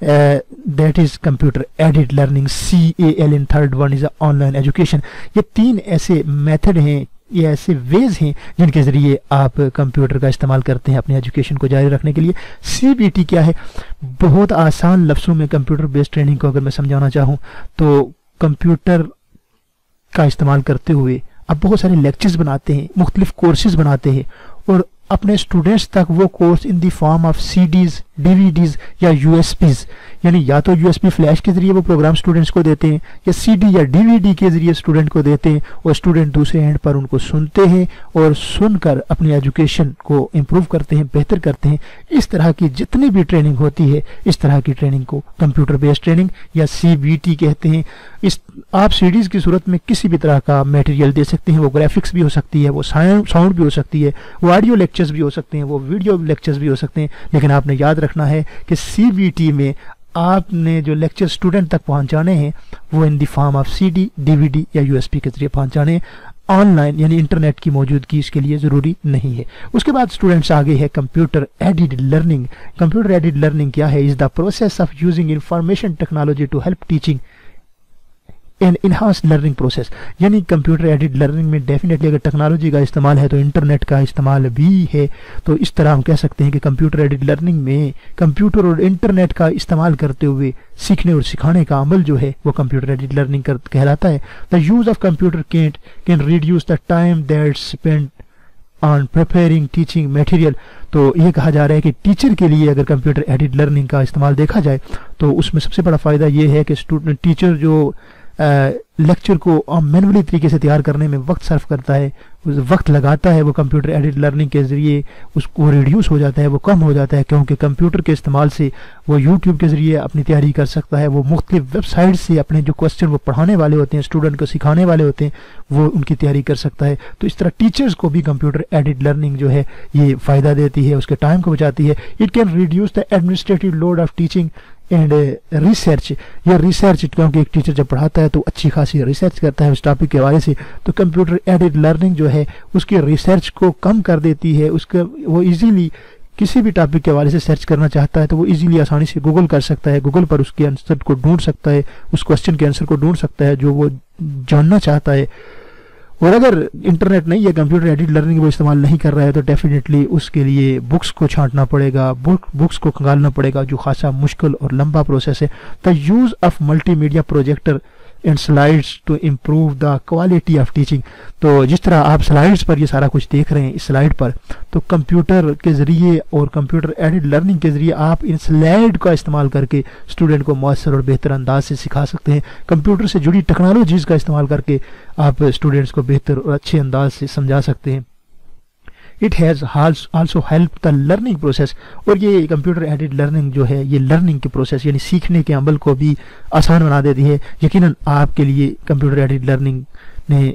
That is computer aided learning. CAL in third one is on line education. یہ 3 ایسے method ہیں, یہ ایسے ویز ہیں جن کے ذریعے آپ کمپیوٹر کا استعمال کرتے ہیں اپنی ایجوکیشن کو جاری رکھنے کے لیے. CBT کیا ہے؟ بہت آسان لفظوں میں کمپیوٹر بیسڈ ٹریننگ کو اگر میں سمجھانا چاہوں تو کمپیوٹر کا استعمال کرتے ہوئے آپ بہت سارے لیکچرز بناتے ہیں, مختلف کورسز بناتے ہیں, اور اپنے اسٹوڈنٹس تک وہ course in the form of CDs, DVDs یا USBs, یعنی یا تو USB فلیش کے ذریعے وہ پروگرام اسٹوڈنٹس کو دیتے ہیں یا CD یا DVD کے ذریعے اسٹوڈنٹ کو دیتے ہیں, اور اسٹوڈنٹ دوسرے اینڈ پر ان کو سنتے ہیں اور سن کر اپنی ایجوکیشن کو امپروو کرتے ہیں, بہتر کرتے ہیں. اس طرح کی جتنی بھی ٹریننگ ہوتی ہے اس طرح کی ٹریننگ کو کمپیوٹر بیسڈ ٹریننگ یا CBT کہتے ہیں. آپ CDs کی صورت میں کسی بھی طرح کا میٹیریل دے سکتے ہیں, وہ گرافکس بھی ہو سکتی ہے, وہ ساؤنڈ بھی ہو سکتی ہے, وہ آڈیو لیکچرز بھی ہو سکتے ہیں, وہ ویڈیو لیکچرز بھی ہو سکتے ہیں. لیکن آپ نے یاد رکھنا ہے کہ CBT میں آپ نے جو لیکچر اسٹوڈنٹ تک پہنچانے ہیں وہ ان دی فارم آف CD, DVD یا USB کے ذریعے پہنچانے ہیں. آن لائن یعنی انٹرنیٹ کی موجودگی اس کے لیے ضروری نہیں ہے. اس کے بعد اسٹوڈنٹس آگے ہے computer aided learning. Computer aided learning کیا ہے؟ Is the process of using information technology to help teaching and enhance learning process. یعنی کمپیوٹر ایڈڈ لرننگ میں ڈیفینیٹلی اگر ٹیکنالوجی کا استعمال ہے تو انٹرنیٹ کا استعمال بھی ہے. تو اس طرح ہم کہہ سکتے ہیں کہ کمپیوٹر ایڈڈ لرننگ میں کمپیوٹر اور انٹرنیٹ کا استعمال کرتے ہوئے سیکھنے اور سکھانے کا عمل جو ہے وہ کمپیوٹر ایڈڈ لرننگ کہلاتا ہے. The use of computer can reduce the time that spend on preparing teaching material. تو یہ کہا جا رہا ہے کہ ٹیچر کے لیے اگر کمپیوٹر ایڈڈ لرننگ کا استعمال دیکھا جائے تو اس میں سب سے بڑا فائدہ یہ ہے کہ ٹیچر جو لیکچر کو مینولی طریقے سے تیار کرنے میں وقت صرف کرتا ہے, وقت لگاتا ہے, وہ کمپیوٹر ایڈڈ لرننگ کے ذریعے اس کو ریڈیوس ہو جاتا ہے, وہ کم ہو جاتا ہے, کیونکہ کمپیوٹر کے استعمال سے وہ یوٹیوب کے ذریعے اپنی تیاری کر سکتا ہے, وہ مختلف ویب سائٹ سے اپنے جو کوسچن وہ پڑھانے والے ہوتے ہیں, اسٹوڈنٹ کو سکھانے والے ہوتے ہیں, وہ ان کی تیاری کر سکتا ہے. تو اس طرح ٹیچرز کو بھی کمپیوٹر ایڈڈ لرننگ جو ہے یہ فائدہ دیتی ہے, اس کے ٹائم کو بچاتی ہے. It can reduce the administrative load of teaching and research. یہ ریسرچ کیونکہ ایک ٹیچر جب پڑھاتا ہے تو اچھی خاصی ریسرچ کرتا ہے اس ٹاپک کے حوالے سے, تو کمپیوٹر ایڈڈ لرننگ جو ہے اس کی ریسرچ کو کم کر دیتی ہے. اس کا وہ ایزیلی کسی بھی ٹاپک کے حوالے سے سرچ کرنا چاہتا ہے تو وہ ایزیلی آسانی سے گوگل کر سکتا ہے, گوگل پر اس کے آنسر کو ڈھونڈ سکتا ہے, اس کوسچن کے آنسر کو ڈھونڈ سکتا ہے جو وہ جاننا چاہتا ہے. اور اگر انٹرنیٹ نہیں ہے, کمپیوٹر ایڈڈ لرننگ وہ استعمال نہیں کر رہا ہے, تو ڈیفینیٹلی اس کے لیے بکس کو چھانٹنا پڑے گا, بکس کو کھنگالنا پڑے گا, جو خاصا مشکل اور لمبا پروسیس ہے. The use of multimedia projector and slides to improve the quality of teaching. تو جس طرح آپ سلائڈس پر یہ سارا کچھ دیکھ رہے ہیں اس سلائڈ پر, تو کمپیوٹر کے ذریعے اور کمپیوٹر ایڈڈ لرننگ کے ذریعے آپ ان سلائڈ کا استعمال کر کے اسٹوڈنٹ کو مؤثر اور بہتر انداز سے سکھا سکتے ہیں. کمپیوٹر سے جڑی ٹیکنالوجیز کا استعمال کر کے آپ اسٹوڈنٹس کو بہتر اور اچھے انداز سے سمجھا سکتے ہیں. It has also help the learning process. اور یہ کمپیوٹر ایڈڈ لرننگ جو ہے یہ لرننگ کے پروسیس یعنی سیکھنے کے عمل کو بھی آسان بنا دیتی ہے. یقیناً آپ کے لیے کمپیوٹر ایڈڈ لرننگ نے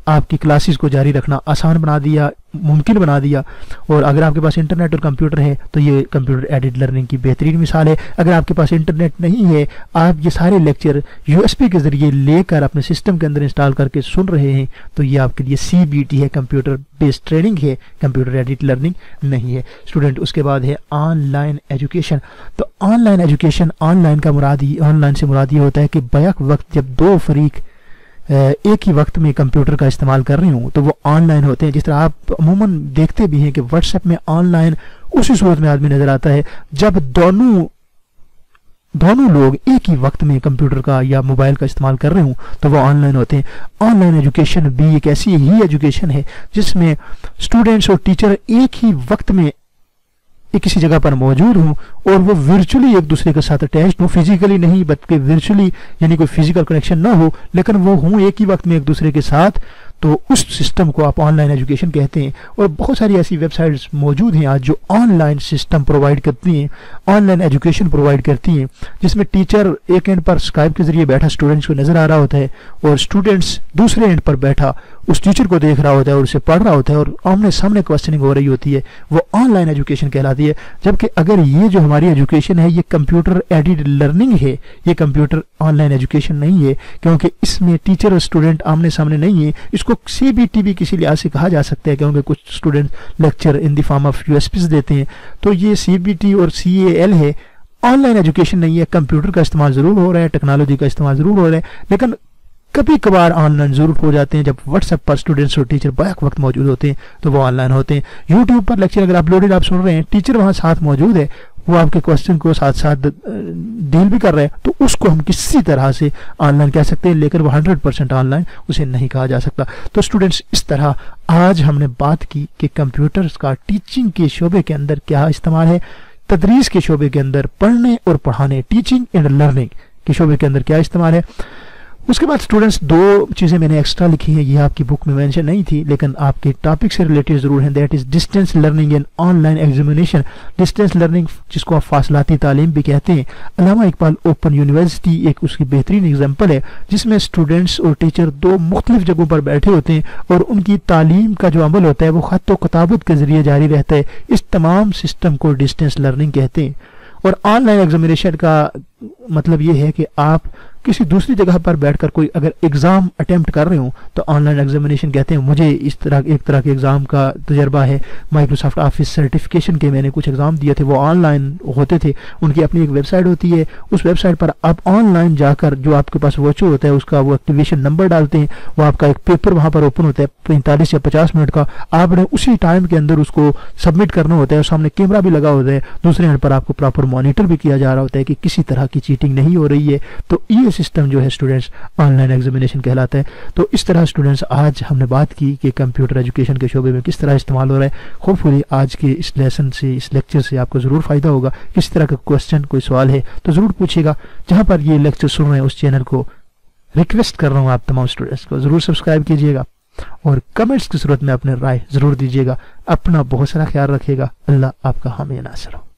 آپ کی کلاسز کو جاری رکھنا آسان بنا دیا, ممکن بنا دیا. اور اگر آپ کے پاس انٹرنیٹ اور کمپیوٹر ہے تو یہ کمپیوٹر ایڈڈ لرننگ کی بہترین مثال ہے. اگر آپ کے پاس انٹرنیٹ نہیں ہے, آپ یہ سارے لیکچر USB کے ذریعے لے کر اپنے سسٹم کے اندر انسٹال کر کے سن رہے ہیں, تو یہ آپ کے لیے CBT ہے, کمپیوٹر بیسڈ ٹریننگ ہے, کمپیوٹر ایڈڈ لرننگ نہیں ہے. اسٹوڈنٹ اس کے بعد ہے آن لائن ایجوکیشن. تو online education, online سے مراد یہ ہوتا ہے کہ بیک وقت جب دو فریق ایک ہی وقت میں کمپیوٹر کا استعمال کر رہے ہوں تو وہ آن لائن ہوتے ہیں. جس طرح آپ عموماً دیکھتے بھی ہیں کہ واٹس ایپ میں آن لائن اسی صورت میں آدمی نظر آتا ہے جب دونوں لوگ ایک ہی وقت میں کمپیوٹر کا یا موبائل کا استعمال کر رہے ہوں تو وہ آن لائن ہوتے ہیں. آن لائن ایجوکیشن بھی ایک ایسی ہی ایجوکیشن ہے جس میں اسٹوڈنٹس اور ٹیچر ایک ہی وقت میں کسی جگہ پر موجود ہوں اور وہ ورچولی ایک دوسرے کے ساتھ اٹیچڈ ہوں, فزیکلی نہیں بلکہ ورچولی, یعنی کوئی فزیکل کنیکشن نہ ہو لیکن وہ ہوں ایک ہی وقت میں ایک دوسرے کے ساتھ. تو اس سسٹم کو آپ آن لائن ایجوکیشن کہتے ہیں. اور بہت ساری ایسی ویب سائٹس موجود ہیں آج جو آن لائن سسٹم پرووائڈ کرتی ہیں, آن لائن ایجوکیشن پرووائڈ کرتی ہیں, جس میں ٹیچر ایک اینڈ پر اسکائپ کے ذریعے بیٹھا اسٹوڈنٹس کو نظر آ رہا ہوتا ہے اور اسٹوڈنٹس دوسرے اینڈ پر بیٹھا اس ٹیچر کو دیکھ رہا ہوتا ہے اور اسے پڑھ رہا ہوتا ہے اور آمنے سامنے کوسچننگ ہو رہی ہوتی ہے. وہ آن لائن ایجوکیشن کہلاتی ہے. جبکہ اگر یہ جو ہماری ایجوکیشن ہے یہ کمپیوٹر ایڈڈ لرننگ ہے, یہ کمپیوٹر آن لائن ایجوکیشن نہیں ہے, کیونکہ اس میں ٹیچر اور اسٹوڈنٹ آمنے سامنے نہیں ہے. اس کو CBT بھی کسی لحاظ سے کہا جا سکتا ہے کیونکہ کچھ student lecture in the form of USBs دیتے ہیں. تو یہ CBT اور CAL ہے, آن لائن ایجوکیشن نہیں ہے. کمپیوٹر کا استعمال ضرور ہو رہا ہے, ٹیکنالوجی کا استعمال ضرور ہو رہا ہے, لیکن کبھی کبھار آن لائن ضرور ہو جاتے ہیں. جب واٹس ایپ پر اسٹوڈنٹس اور ٹیچر بیک وقت موجود ہوتے ہیں تو وہ آن لائن ہوتے ہیں. یوٹیوب پر لیکچر اگر اپلوڈیڈ آپ سن رہے ہیں, ٹیچر وہاں ساتھ موجود ہے, وہ آپ کے کوشچن کو ساتھ ساتھ ڈیل بھی کر رہے ہیں, تو اس کو ہم کسی طرح سے آن لائن کہہ سکتے ہیں, لیکن وہ 100% آن لائن اسے نہیں کہا جا سکتا. تو اسٹوڈنٹس اس طرح آج ہم نے بات کی کہ کمپیوٹرز کا ٹیچنگ کے شعبے کے اندر کیا استعمال ہے, تدریس کے شعبے کے اندر پڑھنے اور پڑھانے, ٹیچنگ اینڈ لرننگ کے شعبے کے اندر کیا استعمال ہے. اس کے بعد اسٹوڈنٹس 2 چیزیں میں نے ایکسٹرا لکھی ہیں, یہ آپ کی بک میں مینشن نہیں تھی لیکن آپ کے ٹاپک سے ریلیٹڈ ضرور ہیں. That is distance learning and on line examination. Distance learning جس کو آپ فاصلاتی تعلیم بھی کہتے ہیں, علامہ اقبال اوپن یونیورسٹی ایک اس کی بہترین اگزامپل ہے, جس میں اسٹوڈنٹس اور ٹیچر 2 مختلف جگہوں پر بیٹھے ہوتے ہیں اور ان کی تعلیم کا جو عمل ہوتا ہے وہ خط و کتابت کے ذریعے جاری رہتا ہے. اس تمام سسٹم کو ڈسٹینس لرننگ کہتے ہیں. اور آن لائن ایگزامینیشن کا مطلب یہ ہے کہ آپ کسی دوسری جگہ پر بیٹھ کر کوئی اگر ایگزام اٹیمپٹ کر رہے ہوں تو آن لائن ایگزامینیشن کہتے ہیں. مجھے اس طرح ایک طرح کے ایگزام کا تجربہ ہے, مائکروسافٹ آفس سرٹیفکیشن کے میں نے کچھ ایگزام دیے تھے, وہ آن لائن ہوتے تھے. ان کی اپنی ایک ویب سائٹ ہوتی ہے, اس ویب سائٹ پر آپ آن لائن جا کر جو آپ کے پاس ووچر ہوتا ہے اس کا وہ ایکٹیویشن نمبر ڈالتے ہیں, وہ آپ کا ایک پیپر وہاں پر اوپن ہوتا ہے 45 یا 50 منٹ کا, آپ نے اسی ٹائم کے اندر اس کو سبمٹ کرنا ہوتا ہے, اور سامنے کیمرہ بھی لگا ہوتا ہے, دوسرے ہینڈ پر آپ کو پراپر مانیٹر بھی کیا جا رہا ہوتا ہے کہ کسی طرح کی چیٹنگ نہیں ہو رہی ہے. تو یہ سسٹم جو ہے اسٹوڈنٹس آن لائن ایگزامینیشن کہلاتا ہے. تو اس طرح اسٹوڈنٹس آج ہم نے بات کی کہ کمپیوٹر ایجوکیشن کے شعبے میں کس طرح استعمال ہو رہا ہے. ہوپ فلی آج کے اس لیسن سے, اس لیکچر سے آپ کو ضرور فائدہ ہوگا. کسی طرح کا کوشچن, کوئی سوال ہے تو ضرور پوچھیے گا. جہاں پر یہ لیکچر سن رہے ہیں اس چینل کو ریکویسٹ کر رہا ہوں آپ تمام اسٹوڈنٹس کو ضرور سبسکرائب کیجیے گا, اور کمنٹس کی صورت میں اپنے رائے ضرور دیجیے گا. اپنا بہت سارا خیال رکھیے گا. اللہ آپ کا حامی ناصر ہو.